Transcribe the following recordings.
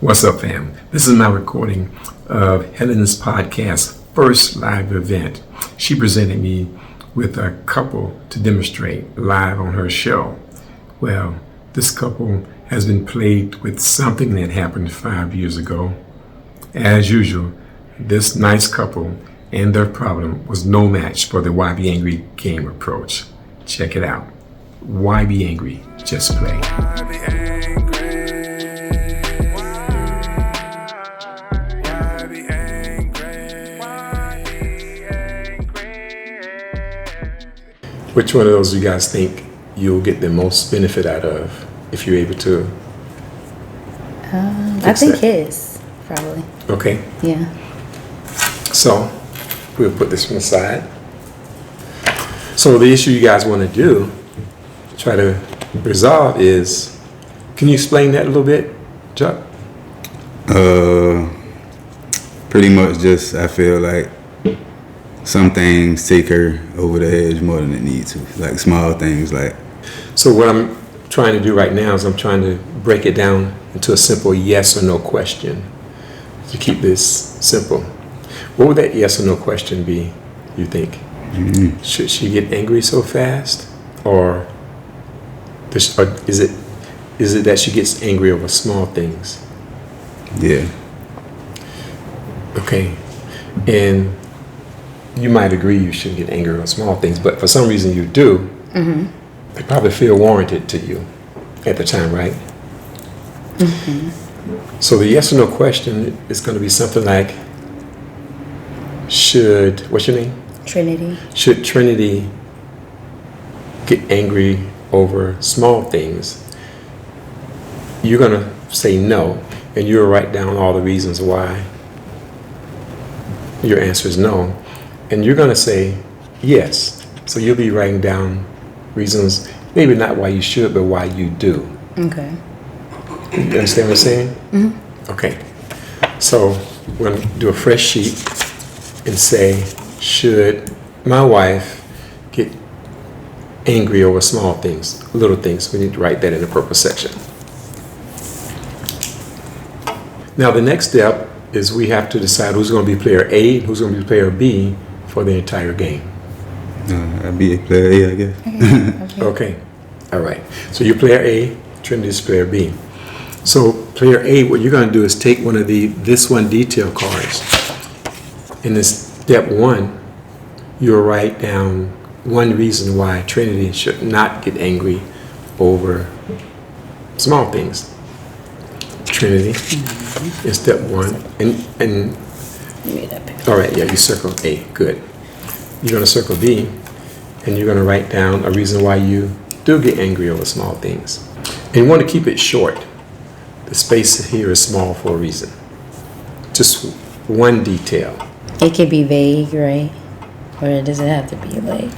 What's up, fam? This is my recording of Helen's podcast first live event. She presented me with a couple to demonstrate live on her show. Well, this couple has been plagued with something that happened 5 years ago. As usual, this nice couple and their problem was no match for the YBAngry game approach. Check it out. YBAngry, just play. Which one of those you guys think you'll get the most benefit out of if you're able to? I think his, probably. Okay. Yeah. So we'll put this one aside. So the issue you guys want to do, try to resolve is, can you explain that a little bit, Chuck? Pretty much just, I feel like some things take her over the edge more than it needs to. Like small things like. So what I'm trying to do right now is I'm trying to break it down into a simple yes or no question to keep this simple. What would that yes or no question be, you think? Mm-hmm. Should she get angry so fast? Or is it that she gets angry over small things? Yeah. Okay. And you might agree you shouldn't get angry over small things, but for some reason you do. Mm-hmm. They probably feel warranted to you at the time, right? Mm-hmm. So the yes or no question is going to be something like, what's your name? Trinity. Should Trinity get angry over small things? You're going to say no, and you'll write down all the reasons why your answer is no. And you're going to say yes. So you'll be writing down reasons, maybe not why you should, but why you do. Okay. You understand what I'm saying? Mm-hmm. Okay. So we're going to do a fresh sheet and say, should my wife get angry over small things, little things? We need to write that in the purple section. Now the next step is we have to decide who's going to be player A and who's going to be player B for the entire game. I'd be player A, I guess. Okay. All right. So you're player A, Trinity is player B. So player A, what you're going to do is take one of this one detail cards. In this step one, you'll write down one reason why Trinity should not get angry over small things. Trinity is step one. And all right, yeah, you circle A, good. You're going to circle B, and you're going to write down a reason why you do get angry over small things. And you want to keep it short. The space here is small for a reason. Just one detail. It could be vague, right? Or does it have to be like?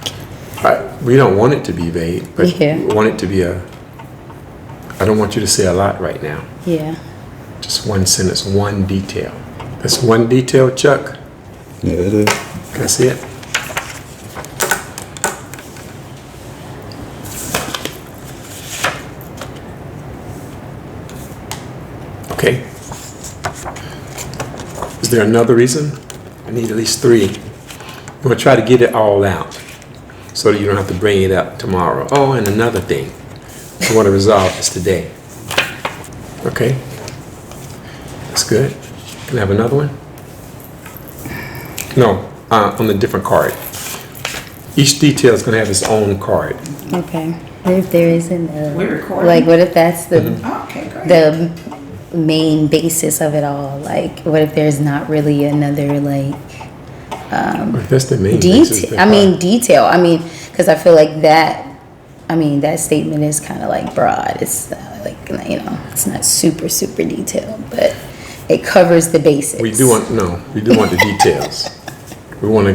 We don't want it to be vague, but Yeah. we want it to be I don't want you to say a lot right now. Yeah. Just one sentence, one detail. That's one detail, Chuck. Yeah, it is. That's it. Okay. Is there another reason? I need at least 3. I'm going to try to get it all out so that you don't have to bring it up tomorrow. Oh, and another thing. I want to resolve this today. Okay? That's good. Can I have another one? No, on a different card. Each detail is going to have its own card. Okay. What if there isn't We're recording. like, what if that's the Okay, great. the main basis of it all? Like, what if there's not really another like That's the main basis of the card. detail. Because I feel like that. That statement is kind of like broad. It's it's not super detailed, but it covers the basics. We do want the details. We want to,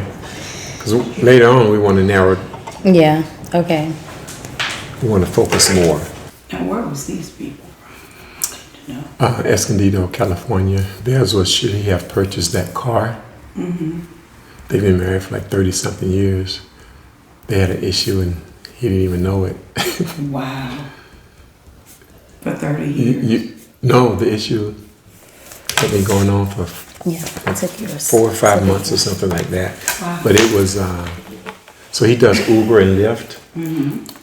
because later on we want to narrow. Yeah. Okay. We want to focus more. And where was these people from? No. Escondido, California. Theirs was, should he have purchased that car? Mm-hmm. They've been married for like 30-something years. They had an issue and he didn't even know it. Wow. For 30 years. No, the issue It's been going on for Yeah, I took yours. 4 or 5 months or something like that. But it was, so he does Uber and Lyft.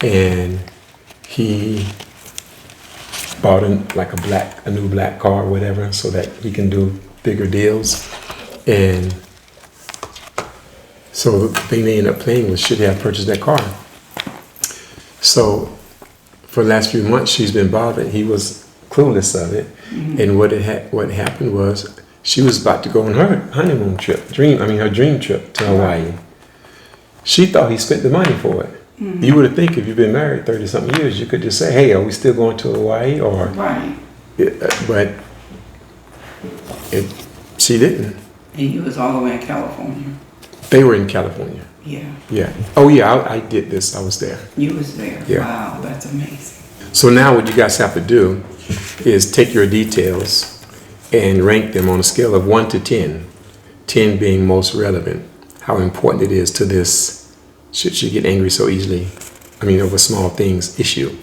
And he bought a new black car or whatever so that he can do bigger deals. And so the thing they ended up playing was, should he have purchased that car? So for the last few months, she's been bothered. He was clueless of it. And what happened was, she was about to go on her honeymoon trip, her dream trip to Hawaii. She thought he spent the money for it. You would think if you've been married 30-something years, you could just say, hey, are we still going to Hawaii? Or, Right. But she didn't. And you was all the way in California. They were in California. Yeah. Yeah. Oh, yeah, I did this. I was there. You was there. Yeah. Wow, that's amazing. So now what you guys have to do is take your details and rank them on a scale of 1 to 10. 10 being most relevant. How important it is to this, should she get angry so easily, over small things, issue.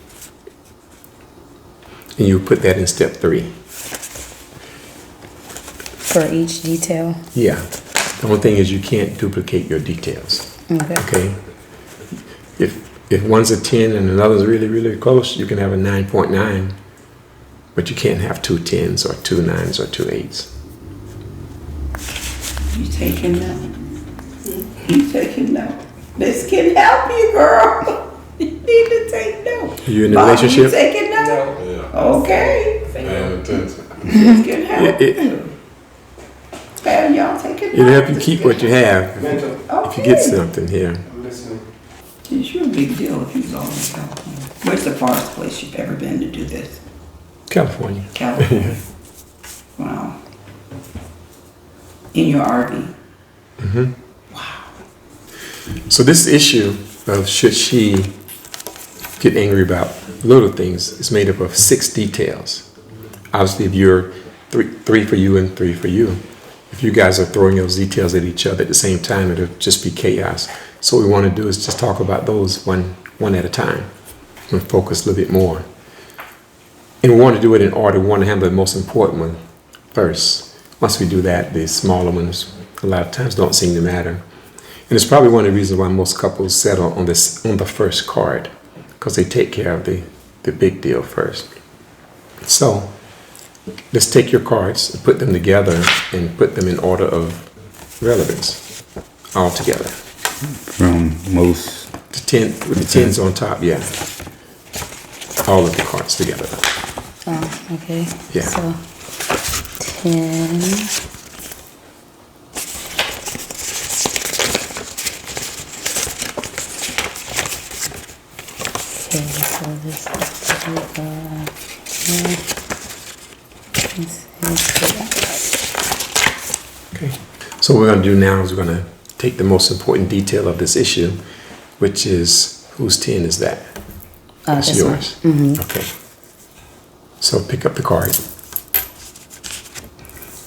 And you put that in step 3. For each detail. Yeah. The only thing is you can't duplicate your details. Okay? If one's a 10 and another's really, really close, you can have a 9.9, but you can't have 2 10s or 2 9s or 2 8s. You taking note? You taking note? This can help you, girl. You need to take note. Are you in a Bobby, relationship? You taking note? Yeah. Okay. Intense. This can help It- you. And y'all taking note? It'll help you keep what you have Mental. if you get something here. I'm listening. It's your big deal if you was all in California. Where's the farthest place you've ever been to do this? California. California. Wow. In your RV. So this issue of should she get angry about little things is made up of 6 details. Obviously, if you're 3 for you and 3 for you, if you guys are throwing those details at each other at the same time, it'll just be chaos. So what we want to do is just talk about those one at a time and focus a little bit more. And we want to do it in order. We want to handle the most important one first. Once we do that, the smaller ones a lot of times don't seem to matter. And it's probably one of the reasons why most couples settle on the first card, because they take care of the big deal first. So let's take your cards and put them together and put them in order of relevance all together. From most. The 10 with the 10s on top, yeah. All of the cards together. Oh, okay. Yeah. So 10. Okay, so this Okay. So what we're going to do now is we're going to take the most important detail of this issue, which is, whose 10 is that? That's this one. yours. Okay. So pick up the card.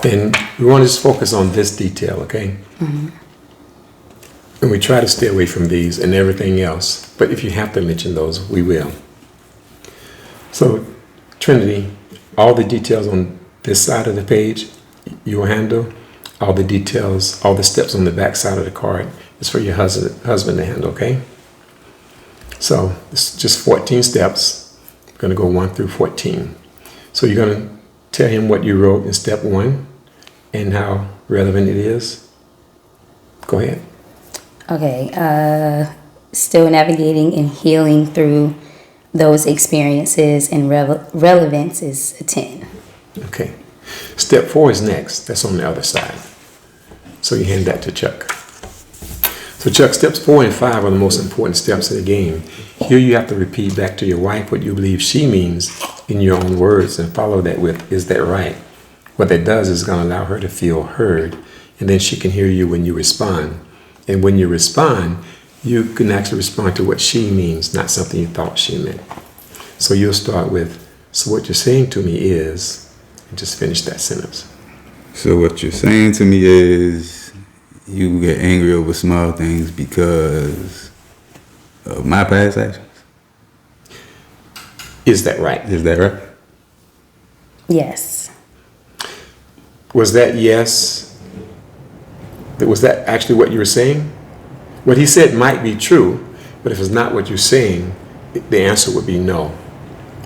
And we want to just focus on this detail, okay? And we try to stay away from these and everything else. But if you have to mention those, we will. So, Trinity, all the details on this side of the page, you will handle. All the details, all the steps on the back side of the card is for your husband to handle, okay? So, it's just 14 steps. We're going to go 1 through 14. So, you're going to tell him what you wrote in step 1 and how relevant it is. Go ahead. Okay, still navigating and healing through those experiences, and relevance is a 10. Okay. Step 4 is next. That's on the other side. So you hand that to Chuck. So Chuck, steps 4 and 5 are the most important steps in the game. Here you have to repeat back to your wife what you believe she means in your own words and follow that with, is that right? What that does is going to allow her to feel heard, and then she can hear you when you respond. And when you respond, you can actually respond to what she means, not something you thought she meant. So you'll start with, so what you're saying to me is, and just finish that sentence. So what you're saying to me is you get angry over small things because of my past actions? Is that right? Is that right? Yes. Was that yes? Was that actually what you were saying? What he said might be true, but if it's not what you're saying, the answer would be no.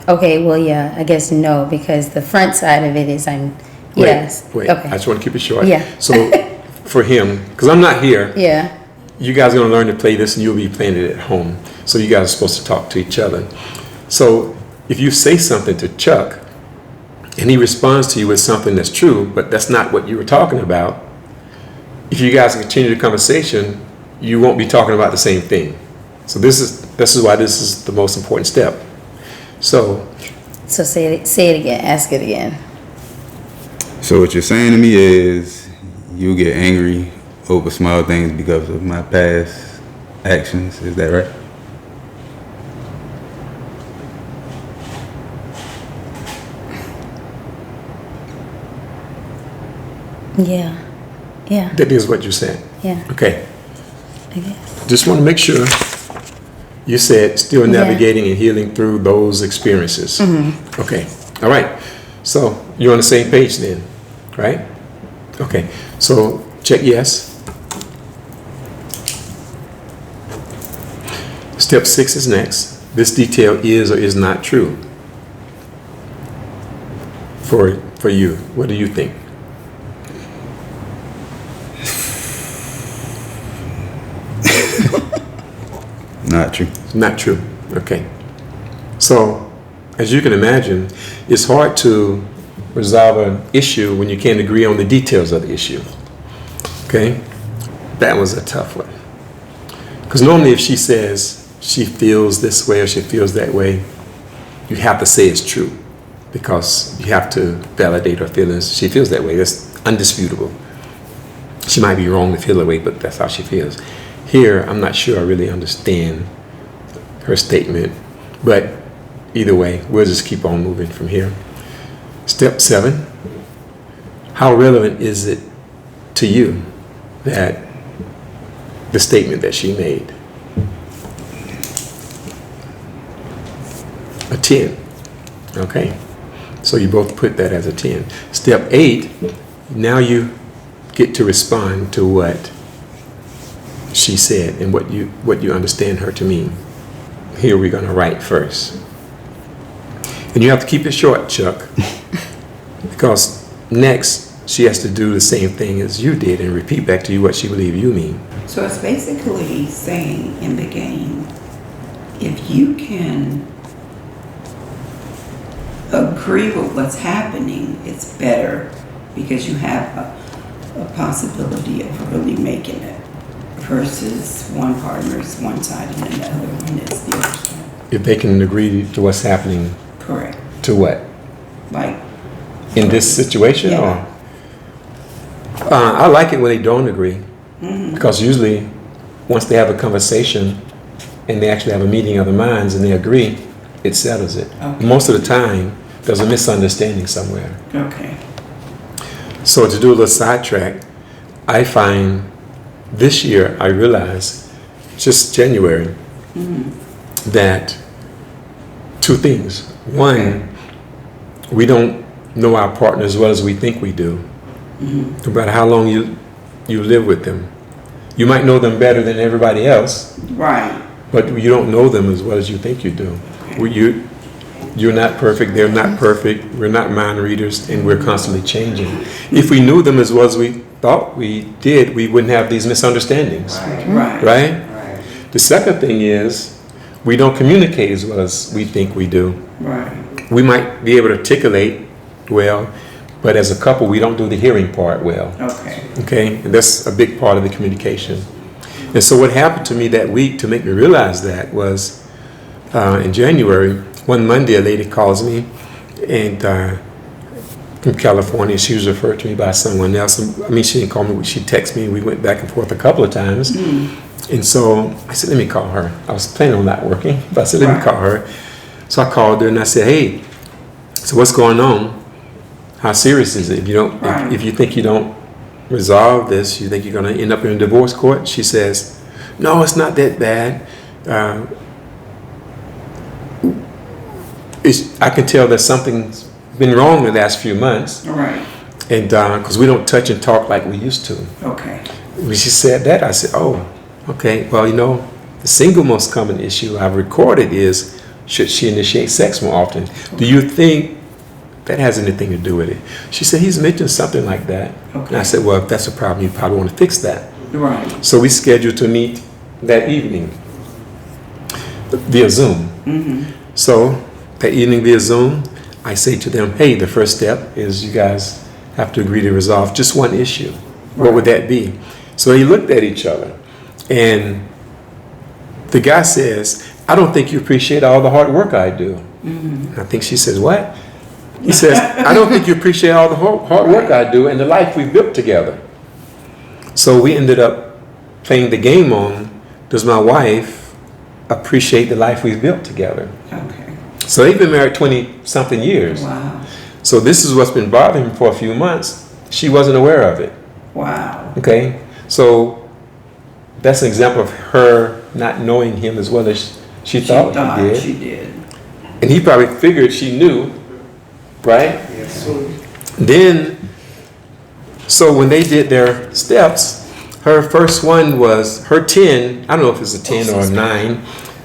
Okay, well, yeah, I guess no, because the front side of it is yes. Wait, Okay. I just want to keep it short. Yeah. So for him, because I'm not here, Yeah. you guys are going to learn to play this and you'll be playing it at home. So you guys are supposed to talk to each other. So if you say something to Chuck and he responds to you with something that's true, but that's not what you were talking about, if you guys continue the conversation, you won't be talking about the same thing. So this is why this is the most important step. So say it again. Ask it again. So what you're saying to me is you get angry over small things because of my past actions. Is that right? Yeah. Yeah. that is what you said. Yeah. Okay. I guess. Just want to make sure you said still Yeah. navigating and healing through those experiences. Okay. All right. So you're on the same page then, right? Okay. So check yes. Step 6 is next. This detail is or is not true for you. What do you think? Not true. Not true. Okay. So, as you can imagine, it's hard to resolve an issue when you can't agree on the details of the issue. Okay? That was a tough one. Because normally if she says she feels this way or she feels that way, you have to say it's true. Because you have to validate her feelings. She feels that way. That's undisputable. She might be wrong to feel that way, but that's how she feels. Here, I'm not sure I really understand her statement, but either way, we'll just keep on moving from here. Step 7, how relevant is it to you that the statement that she made? A 10, okay? So you both put that as a 10. Step 8, now you get to respond to what she said and what you understand her to mean. Here we're going to write first. And you have to keep it short, Chuck, because next she has to do the same thing as you did and repeat back to you what she believes you mean. So it's basically saying in the game, if you can agree with what's happening, it's better because you have a possibility of really making it versus one partner's one side and another one is the other. If they can agree to what's happening, Correct. to what? Like In this situation? Yeah. Or I like it when they don't agree, because usually once they have a conversation and they actually have a meeting of the minds and they agree, it settles it. Okay. Most of the time, there's a misunderstanding somewhere. okay. So to do a little sidetrack, I find this year I realized, just January, that two things. One, we don't know our partner as well as we think we do. No matter how long you live with them. You might know them better than everybody else, Right. but you don't know them as well as you think you do. You're not perfect, they're not perfect, we're not mind readers, and we're constantly changing. If we knew them as well as we thought we did, we wouldn't have these misunderstandings, Right. right? The second thing is, we don't communicate as well as we think we do. Right. We might be able to articulate well, but as a couple, we don't do the hearing part well. Okay. Okay, and that's a big part of the communication. And so what happened to me that week to make me realize that was in January, one Monday a lady calls me and from California. She was referred to me by someone else. I mean, she didn't call me, she texted me. We went back and forth a couple of times. And so I said, let me call her. I was planning on not working, but I said, let me call her. So I called her and I said, hey, so what's going on? How serious is it? If you don't, if you think you don't resolve this, you think you're going to end up in a divorce court? She says, no, it's not that bad. I can tell that something's been wrong the last few months. Right. And because we don't touch and talk like we used to. Okay. When she said that, I said, oh, okay. Well, the single most common issue I've recorded is, should she initiate sex more often? Do you think that has anything to do with it? She said, he's mentioned something like that. Okay. And I said, well, if that's a problem, you probably want to fix that. Right. So we scheduled to meet that evening via Zoom. Mm-hmm. So that evening via Zoom, I say to them, hey, the first step is you guys have to agree to resolve just one issue. What would that be? So they looked at each other, and the guy says, I don't think you appreciate all the hard work I do. Mm-hmm. I think she says, what? He says, I don't think you appreciate all the hard work I do and the life we built together. So we ended up playing the game on, does my wife appreciate the life we've built together? Okay. So they've been married 20-something years. Wow. So this is what's been bothering him for a few months. She wasn't aware of it. Wow. Okay? So that's an example of her not knowing him as well as she thought he did. She did. And he probably figured she knew, right? Yes. Then, so when they did their steps, her first one was, her 10, I don't know if it's a 10 or a 9,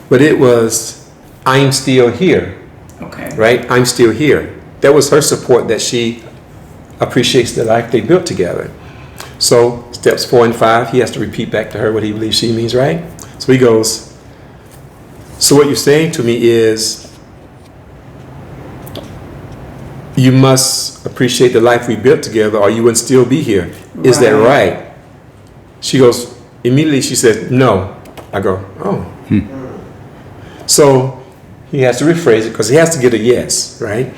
but it was, I'm still here, Okay. right? I'm still here. That was her support that she appreciates the life they built together. So steps 4 and 5, he has to repeat back to her what he believes she means, right? So he goes, so what you're saying to me is, you must appreciate the life we built together or you wouldn't still be here. Is that right? She goes, immediately she said, no. I go, oh. So he has to rephrase it because he has to get a yes, right?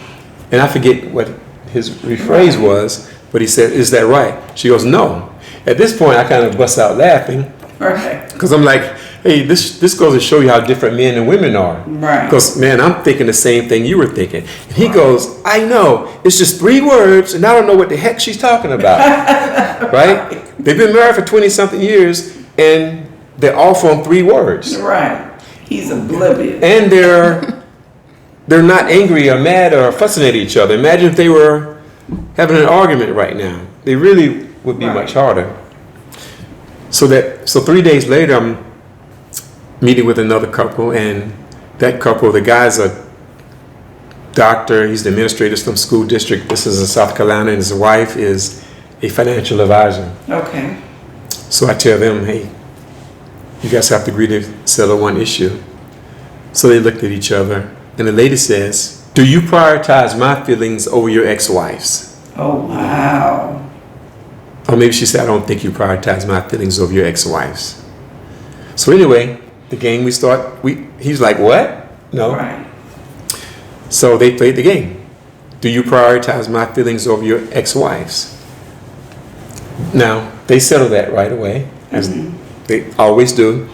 And I forget what his rephrase was, but he said, is that right? She goes, no. At this point, I kind of bust out laughing Right. because I'm like, hey, this goes to show you how different men and women are. Right. Because, man, I'm thinking the same thing you were thinking. And he goes, I know. It's just 3 words, and I don't know what the heck she's talking about. Right? They've been married for 20-something years, and they're off on 3 words. Right. He's oblivious. And they're not angry or mad or fussing at each other. Imagine if they were having an argument right now. They really would be much harder. So 3 days later, I'm meeting with another couple, and that couple, the guy's a doctor, he's the administrator of some school district. This is in South Carolina, and his wife is a financial advisor. Okay. So I tell them, hey, you guys have to agree to settle one issue. So they looked at each other, and the lady says, do you prioritize my feelings over your ex-wife's? Oh, wow. Or maybe she said, I don't think you prioritize my feelings over your ex-wife's. So anyway, the game we start, he's like, what? No. Right. So they played the game. Do you prioritize my feelings over your ex-wife's? Now, they settle that right away, as they always do.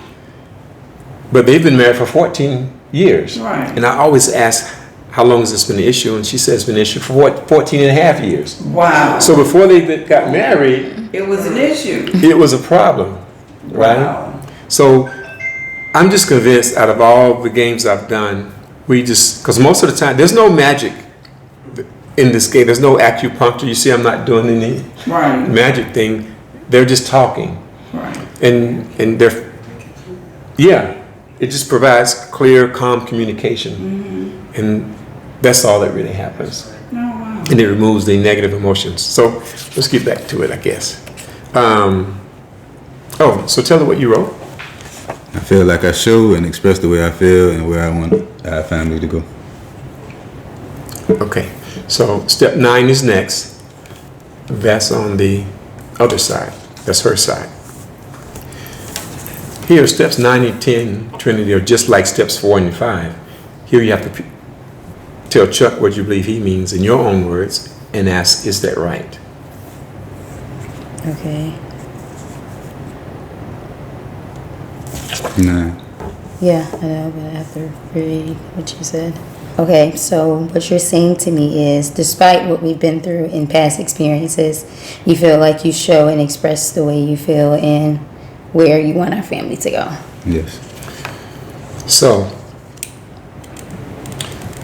But they've been married for 14 years. Right. And I always ask, how long has this been an issue? And she says it's been an issue for 14 and a half years. Wow. So before they got married, It was an issue. it was a problem, right? Wow. So I'm just convinced out of all the games I've done, because most of the time, there's no magic in this game. There's no acupuncture. You see, I'm not doing any Right. magic thing. They're just talking. Right. And they're, it just provides clear, calm communication. And that's all that really happens. Oh, wow. And it removes the negative emotions. So let's get back to it, I guess. So tell her what you wrote. I feel like I show and express the way I feel and where I want our family to go. Okay, so step 9 is next. That's on the other side. That's her side. Here, steps 9 and 10, Trinity, are just like steps 4 and 5. Here you have to tell Chuck what you believe he means in your own words and ask, is that right? Okay. Nah. Yeah, I know, but I have to read what you said. Okay, so what you're saying to me is, despite what we've been through in past experiences, you feel like you show and express the way you feel and where you want our family to go. Yes. So,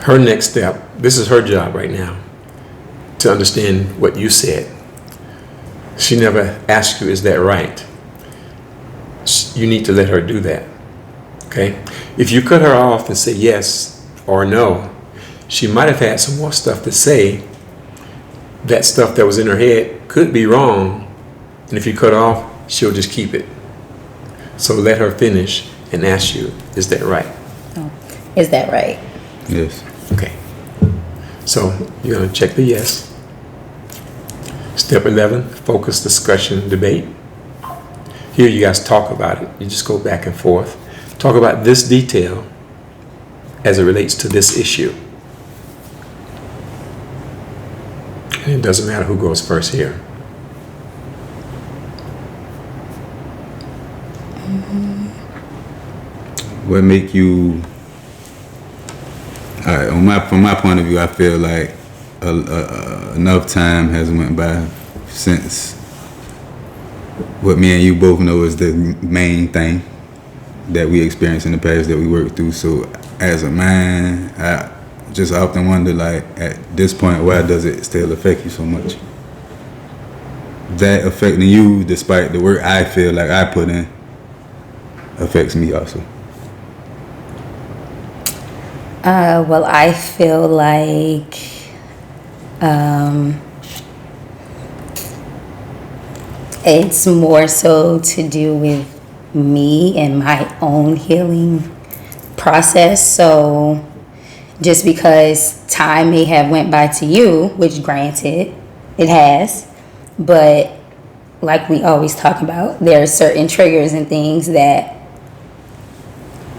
her next step, this is her job right now, to understand what you said. She never asked you, is that right? You need to let her do that. Okay? If you cut her off and say yes or no, she might have had some more stuff to say. That stuff that was in her head could be wrong. And if you cut off, she'll just keep it. So let her finish and ask you, is that right? Oh, is that right? Yes. Okay. So you're going to check the yes. Step 11, focus, discussion, debate. Here you guys talk about it. You just go back and forth. Talk about this detail as it relates to this issue. And it doesn't matter who goes first here. What make you? All right, from my point of view, I feel like enough time has went by since what me and you both know is the main thing that we experienced in the past that we worked through. So as a man, I just often wonder, like, at this point, why does it still affect you so much? That affecting you, despite the work I feel like I put in, affects me also. Well, I feel like it's more so to do with me and my own healing process. So just because time may have went by to you, which granted it has, but like we always talk about, there are certain triggers and things that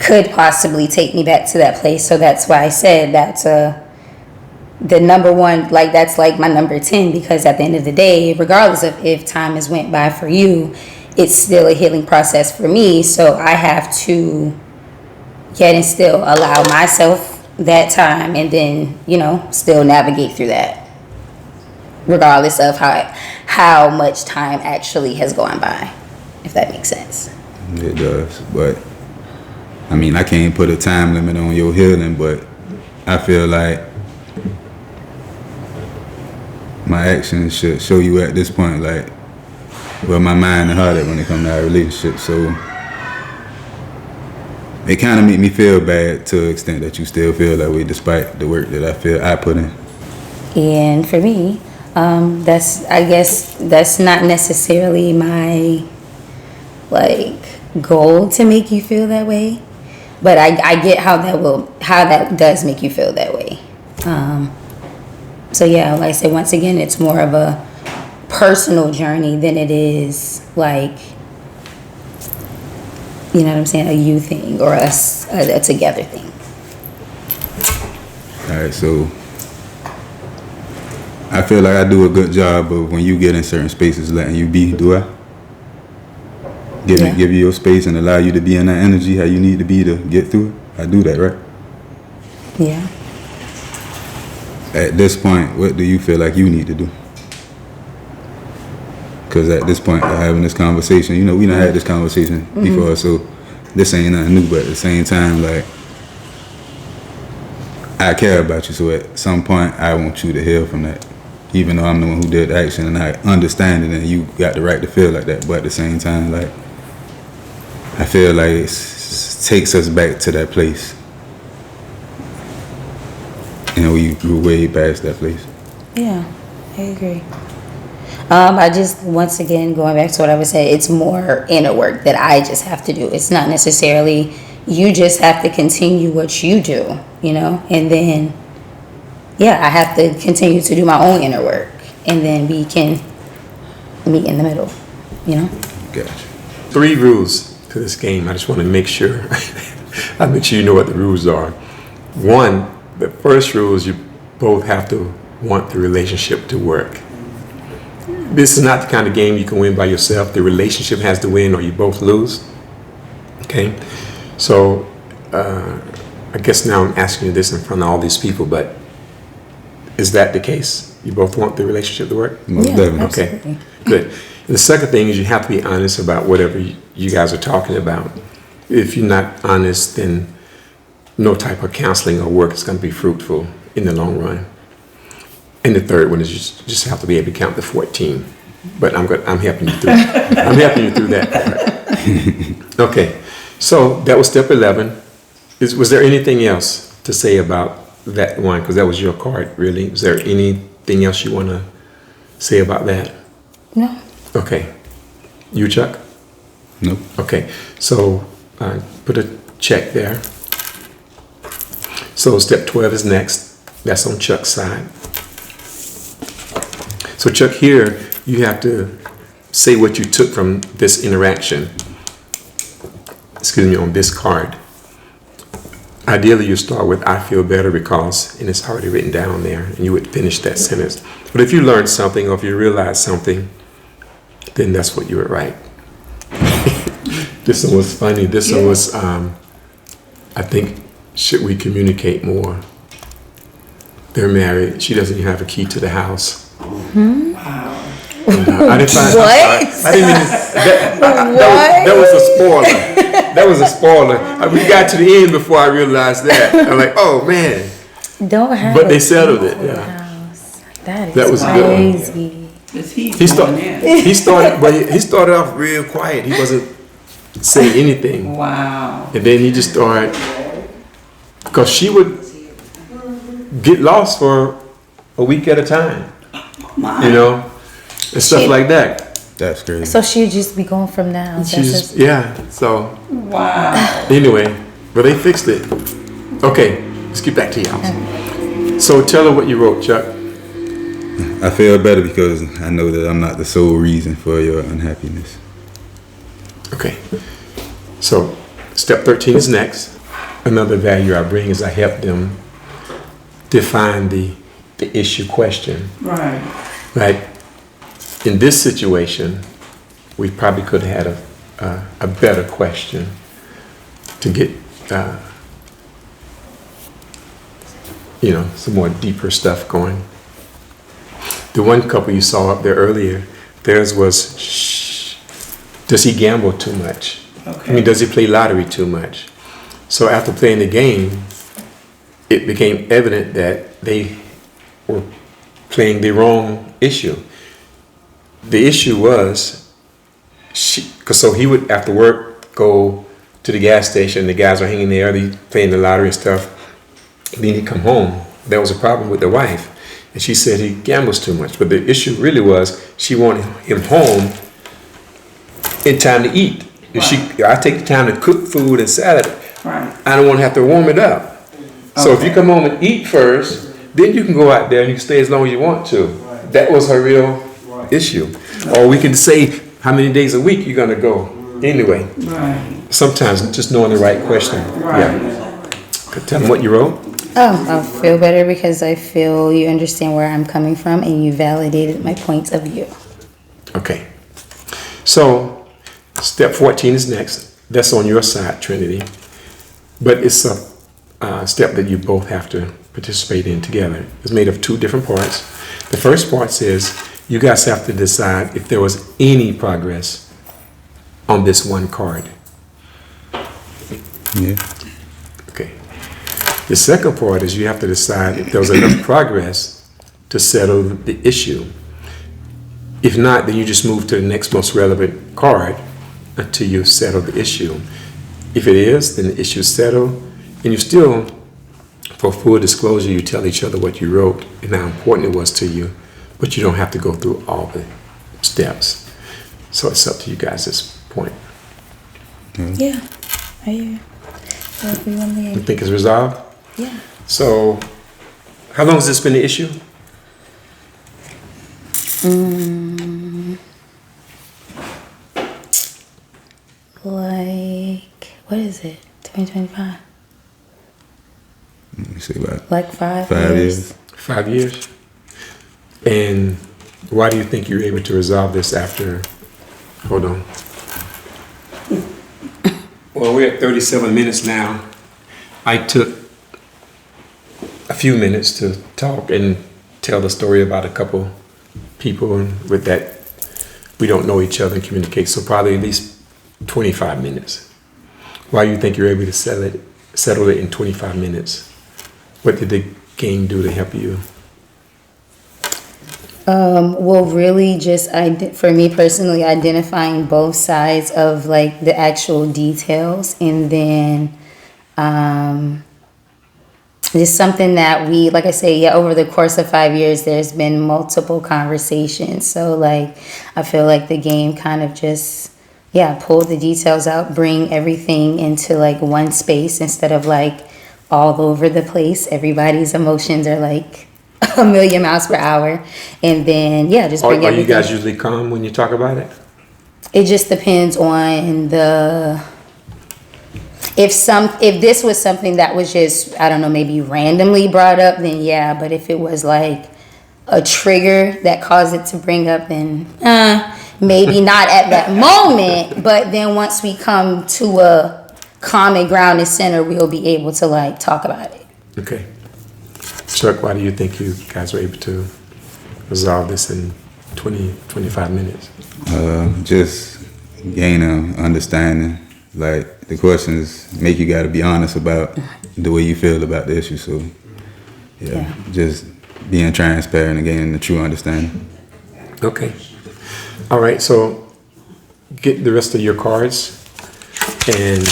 could possibly take me back to that place. So that's why I said that's the number one, like that's like my number 10, because at the end of the day, regardless of if time has went by for you, it's still a healing process for me. So I have to yet and still allow myself that time and then, still navigate through that, regardless of how much time actually has gone by, if that makes sense. It does, but I mean, I can't put a time limit on your healing, but I feel like my actions should show you at this point, like, where my mind and heart at when it comes to our relationship. So it kind of made me feel bad to the extent that you still feel that way despite the work that I feel I put in. And for me, I guess that's not necessarily my goal to make you feel that way, but I get how that does make you feel that way. So yeah, like I said, once again, it's more of a personal journey than it is like, you know what I'm saying, a you thing or us a together thing. All right, so I feel like I do a good job of, when you get in certain spaces, letting you be. Do I? Give you your space and allow you to be in that energy how you need to be to get through it. I do that, right? Yeah. At this point, what do you feel like you need to do? Because at this point, we're having this conversation. We done had this conversation before, so this ain't nothing new. But at the same time, like, I care about you, so at some point, I want you to heal from that. Even though I'm the one who did the action, and I understand it, and you got the right to feel like that. But at the same time, like, I feel like it takes us back to that place. We grew way past that place. Yeah, I agree. I just, once again, going back to what I was saying, it's more inner work that I just have to do. It's not necessarily, you just have to continue what you do, and then, I have to continue to do my own inner work, and then we can meet in the middle, Gotcha. 3 rules to this game. I just want to make sure, you know what the rules are. 1, the first rule is you both have to want the relationship to work. This is not the kind of game you can win by yourself. The relationship has to win or you both lose. Okay? So, I guess now I'm asking you this in front of all these people, but is that the case? You both want the relationship to work? Most definitely. Okay, good. And the second thing is you have to be honest about whatever you guys are talking about. If you're not honest, then no type of counseling or work is going to be fruitful in the long run. And the third one is you just have to be able to count to 14. But I'm helping you through. I'm helping you through that part. Okay, so that was step 11. Was there anything else to say about that one? Because that was your card, really. Is there anything else you want to say about that? No. Okay. You, Chuck? Nope. Okay, so put a check there. So step 12 is next. That's on Chuck's side. So Chuck, here you have to say what you took from this interaction. Excuse me, on this card. Ideally, you start with "I feel better because," and it's already written down there, and you would finish that sentence. But if you learned something or if you realized something, then that's what you would write. This one was funny. This one was, I think, should we communicate more? They're married. She doesn't even have a key to the house. Wow. And, I didn't find. What? I didn't mean that was a spoiler. That was a spoiler. We got to the end before I realized that. I'm like, oh man. Don't have. But a they settled it. key to the Yeah. house. That is That was a good one. crazy. He started off real quiet. He wasn't saying anything. Wow. And then he just started, because she would get lost for a week at a time, My. you know, and stuff like that. That's crazy. So she'd just be going from the house. She's, yeah, so Wow. anyway, but they fixed it. Okay, let's get back to your house. So tell her what you wrote, Chuck. I feel better because I know that I'm not the sole reason for your unhappiness. Okay, so step 13 is next. Another value I bring is I help them define the issue question. Right. Like in this situation, we probably could have had a better question to get, some more deeper stuff going. The one couple you saw up there earlier, theirs was, does he gamble too much? Okay. I mean, does he play lottery too much? So after playing the game, it became evident that they were playing the wrong issue. The issue was, so he would after work go to the gas station. The guys are hanging there, they playing the lottery and stuff. Then he'd come home. There was a problem with the wife, and she said he gambles too much. But the issue really was she wanted him home in time to eat. If I take the time to cook food and salad, Right. I don't want to have to warm it up. So if you come home and eat first, then you can go out there and you can stay as long as you want to. That was her real issue. Or we can say how many days a week you're gonna go. Anyway, Right. sometimes just knowing the right question. Right. Yeah. Tell them what you wrote. Oh, I feel better because I feel you understand where I'm coming from and you validated my points of view. Okay. So step 14 is next. That's on your side, Trinity. But it's a step that you both have to participate in together. It's made of two different parts. The first part says you guys have to decide if there was any progress on this one card. Yeah. Okay. The second part is you have to decide if there was enough progress to settle the issue. If not, then you just move to the next most relevant card until you settle the issue. If it is, then the issue is settled, and you still, for full disclosure, you tell each other what you wrote and how important it was to you, but you don't have to go through all the steps. So it's up to you guys at this point. Yeah, I hear. So if we only, You think it's resolved? yeah. So, how long has this been the issue? Like, what is it? 2025? Let me see about Like 5 5 years? years. 5 years. And why do you think you're able to resolve this after, hold on. Well, we're at 37 minutes now. I took a few minutes to talk and tell the story about a couple people, and with that, we don't know each other and communicate, so probably at least 25 minutes. Why do you think you're able to settle it in 25 minutes? What did the game do to help you? Well, really, just for me personally, identifying both sides of like the actual details, and then it's something that we, like I say, yeah, over the course of 5 years, there's been multiple conversations. So like, I feel like the game kind of just, yeah, pull the details out, bring everything into like one space instead of like all over the place. Everybody's emotions are like a million miles per hour, and then yeah, just bring Are everything. you guys usually calm when you talk about it? It just depends on the. If this was something that was just, I don't know, maybe randomly brought up, then yeah. But if it was like a trigger that caused it to bring up, then maybe not at that moment. But then once we come to a common ground and center, we'll be able to like talk about it. Okay. Chuck, why do you think you guys were able to resolve this in 20, 25 minutes? Just gain an understanding. Like, the questions make you got to be honest about the way you feel about the issue. So, yeah, just being transparent and gaining the true understanding. Okay. All right, so get the rest of your cards and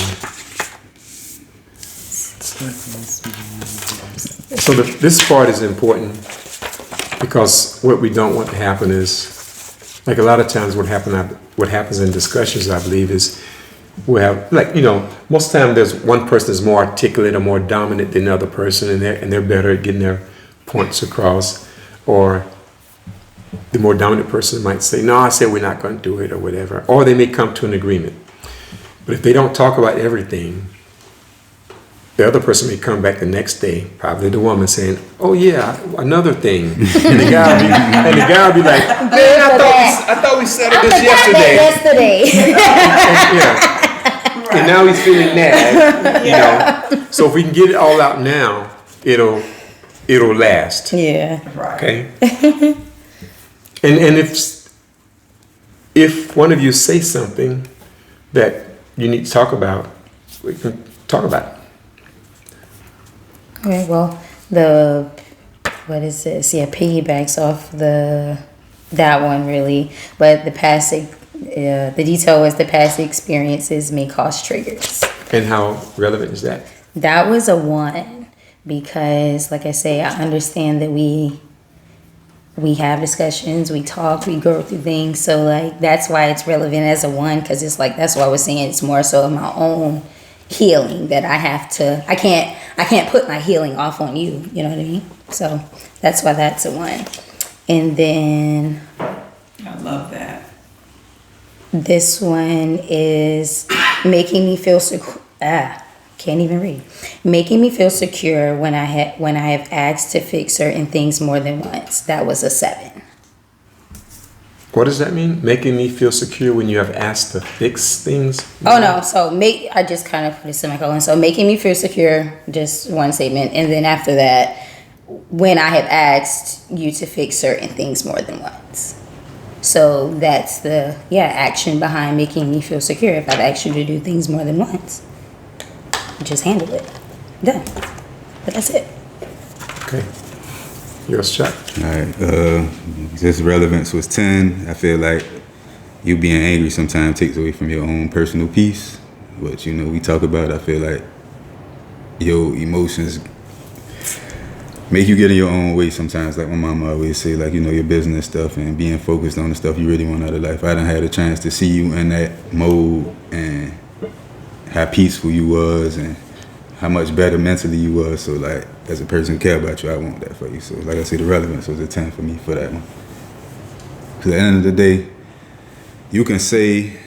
so this part is important because what we don't want to happen is, like a lot of times what happens in discussions, I believe, is we have, like, you know, most of the time there's one person that's more articulate or more dominant than the other person, and they're better at getting their points across, or the more dominant person might say, no, I said we're not going to do it, or whatever, or they may come to an agreement. But if they don't talk about everything, the other person may come back the next day, probably the woman, saying, oh yeah, another thing. And the guy will be like, man, I thought we settled this yesterday. Yeah. And now he's feeling mad, you know. So if we can get it all out now, it'll last. Yeah. Okay. And if one of you say something that you need to talk about, we can talk about it. Okay, well, what is this? Yeah, piggybacks off that one really, but the detail was the past experiences may cause triggers. And how relevant is that? That was a 1 because, like I say, I understand that we have discussions, we talk, we go through things. So like that's why it's relevant as a 1, because it's like that's why I was saying it's more so of my own healing that I can't put my healing off on you. You know what I mean? So that's why that's a 1. And then I love that. this one is making me feel can't even read. Making me feel secure when I have asked to fix certain things more than once. That was a 7. What does that mean? Making me feel secure when you have asked to fix things? Oh no, so I just kind of put a semicolon. So making me feel secure, just one statement. And then after that, when I have asked you to fix certain things more than once. So that's the action behind making me feel secure. If I've asked you to do things more than once, just handle it. Done. But that's it. Okay. Yours, Chuck. All right. This relevance was 10. I feel like you being angry sometimes takes away from your own personal peace. But, you know, we talk about it. I feel like your emotions make you get in your own way sometimes. Like my mama always say, like, you know, your business stuff and being focused on the stuff you really want out of life. I done had a chance to see you in that mode and how peaceful you was and how much better mentally you was. So, like, as a person who care about you, I want that for you. So, like I say, the relevance was a 10 for me for that one. Because at the end of the day, you can say,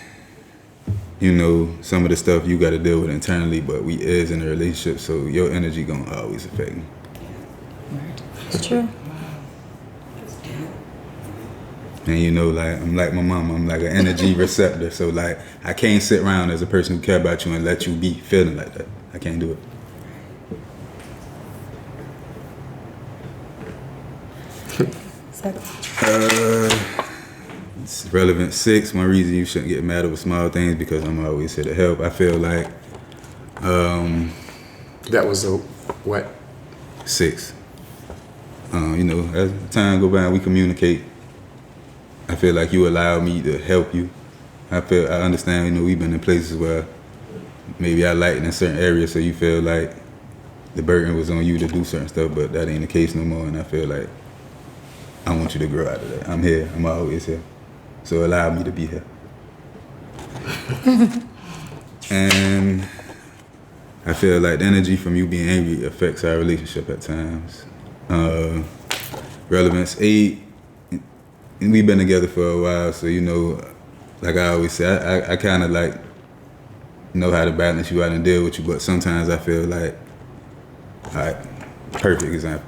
you know, some of the stuff you got to deal with internally, but we is in a relationship, so your energy gonna always affect me. It's true. And you know, like, I'm like my mama, I'm like an energy receptor. So, like, I can't sit around as a person who care about you and let you be feeling like that. I can't do it. It's relevant 6. One reason you shouldn't get mad over small things because I'm always here to help. I feel like That was a what? 6. You know, as time go by, we communicate. I feel like you allow me to help you. I understand, you know, we've been in places where maybe I lighten in certain areas, so you feel like the burden was on you to do certain stuff, but that ain't the case no more. And I feel like I want you to grow out of that. I'm here. I'm always here. So allow me to be here. And I feel like the energy from you being angry affects our relationship at times. Relevance 8, we've been together for a while, so you know, like I always say, I kind of like know how to balance you out and deal with you, but sometimes I feel like, alright, perfect example,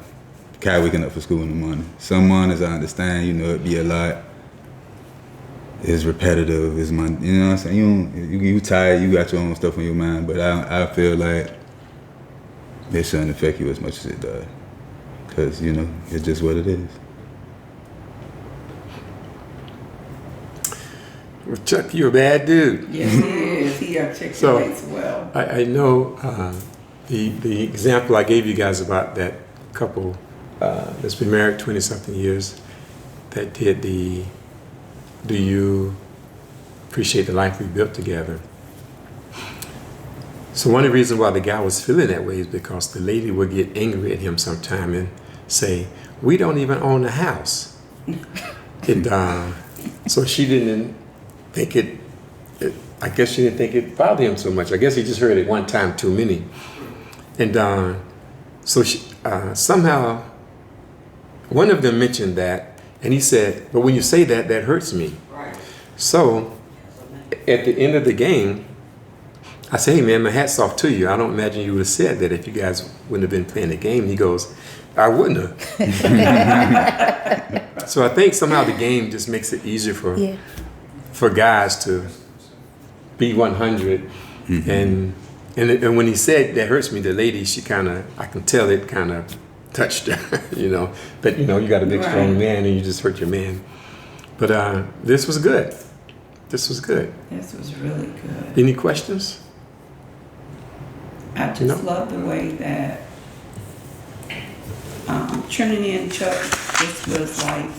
Kai waking up for school in the morning. Some mornings I understand, you know, it'd be a lot, it's repetitive, it's my, you know what I'm saying, you tired, you got your own stuff on your mind, but I feel like it shouldn't affect you as much as it does, because, you know, it's just what it is. Well, Chuck, you're a bad dude. Yes, he is. He articulates well. I know the example I gave you guys about that couple that's been married 20-something years that did the "Do you appreciate the life we built together?" So one of the reasons why the guy was feeling that way is because the lady would get angry at him sometime and say, "We don't even own the house." And so she didn't think I guess she didn't think it bothered him so much. I guess he just heard it one time too many. And so she, somehow one of them mentioned that, and he said, "But when you say that, that hurts me." Right. So at the end of the game, I said, "Hey man, my hat's off to you. I don't imagine you would have said that if you guys wouldn't have been playing the game." And he goes, "I wouldn't have." So I think somehow the game just makes it easier for guys to be 100. And when he said that hurts me, the lady, she kind of, I can tell it kind of touched her, you know. But you know, you got a big strong man and you just hurt your man. But this was good. This was good. This was really good. Any questions? I just love the way that Trinity and Chuck just was like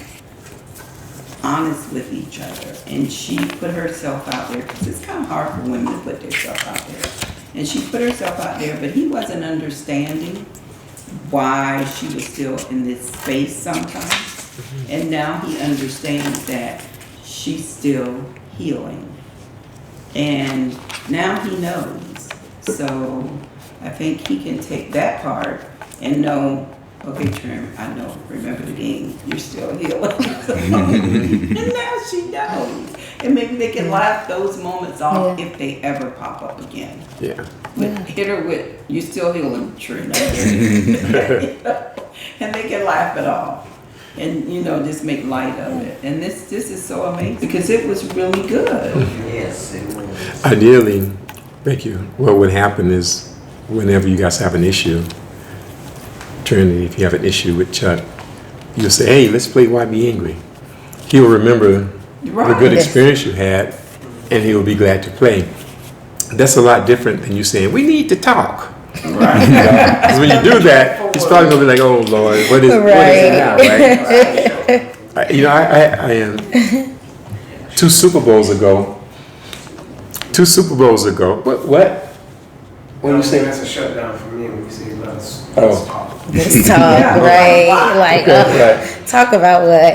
honest with each other, and she put herself out there because it's kind of hard for women to put themselves out there, and she put herself out there, but he wasn't understanding why she was still in this space sometimes, and now he understands that she's still healing, and now he knows. So I think he can take that part and know, okay, Trim, I know, remember the game, you're still healing. And now she knows. And maybe they can laugh those moments off if they ever pop up again. Yeah. Hit her with, you're still healing, Trim. And they can laugh it off. And, you know, just make light of it. And this is so amazing because it was really good. Yes, it was. Ideally, thank you. What would happen is whenever you guys have an issue, Trinity, if you have an issue with Chuck, you'll say, "Hey, let's play YBAngry." He'll remember the good experience you had, and he will be glad to play. That's a lot different than you saying, "We need to talk." Right. Because when you do that, he's probably gonna be like, "Oh Lord, what is it now?" Right? You know, I am 2 Super Bowls ago. What? When you say that's a shutdown for me when you say let's talk. Let's talk, right? Like, talk about what?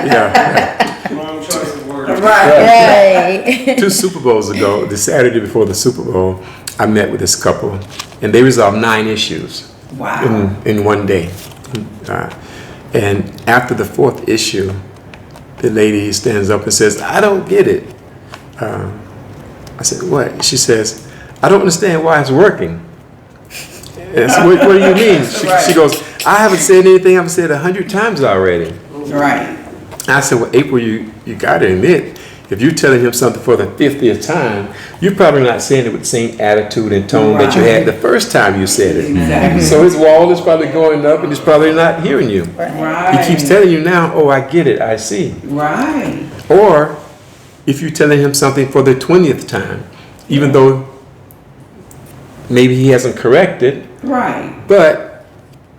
Yeah. Wrong choice of words. Right. 2 Super Bowls ago, the Saturday before the Super Bowl, I met with this couple, and they resolved 9 issues. Wow. In one day. And after the 4th issue, the lady stands up and says, "I don't get it." I said, "What?" She says, "I don't understand why it's working." And I said, what do you mean? She goes, "I haven't said anything I've said 100 times already." Right. I said, "Well, April, you got to admit, if you're telling him something for the 50th time, you're probably not saying it with the same attitude and tone that you had the first time you said it." Exactly. So his wall is probably going up and he's probably not hearing you. Right. He keeps telling you now, "Oh, I get it, I see." Right. Or if you're telling him something for the 20th time, even though maybe he hasn't corrected, Right. but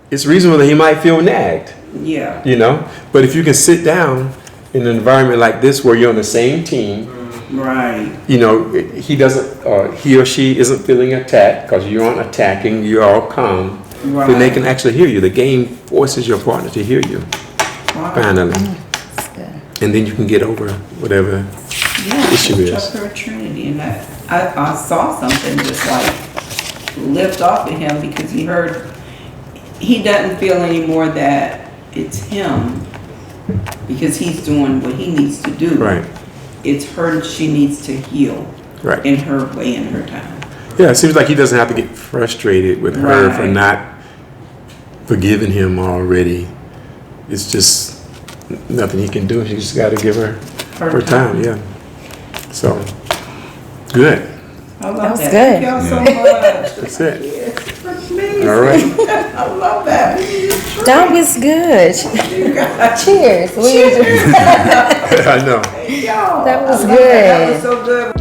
it's reasonable that he might feel nagged, Yeah. you know? But if you can sit down in an environment like this where you're on the same team, Right. you know, he doesn't, he or she isn't feeling attacked because you aren't attacking, you're all calm. Then they can actually hear you. The game forces your partner to hear you, finally. That's good. And then you can get over whatever issue is. Trust her Trinity, and I saw something just like lift off of him because he doesn't feel anymore that it's him because he's doing what he needs to do. Right. It's her, she needs to heal Right. in her way, in her time. Yeah, it seems like he doesn't have to get frustrated with her for Right. not forgiving him already. It's just nothing he can do. He just got to give her her time. Yeah. So, good. I love That was that. good. Thank y'all so much. That's it. It's amazing. All right. I love that. That was good. Cheers. I know. Y'all. That was I love That good. was so good.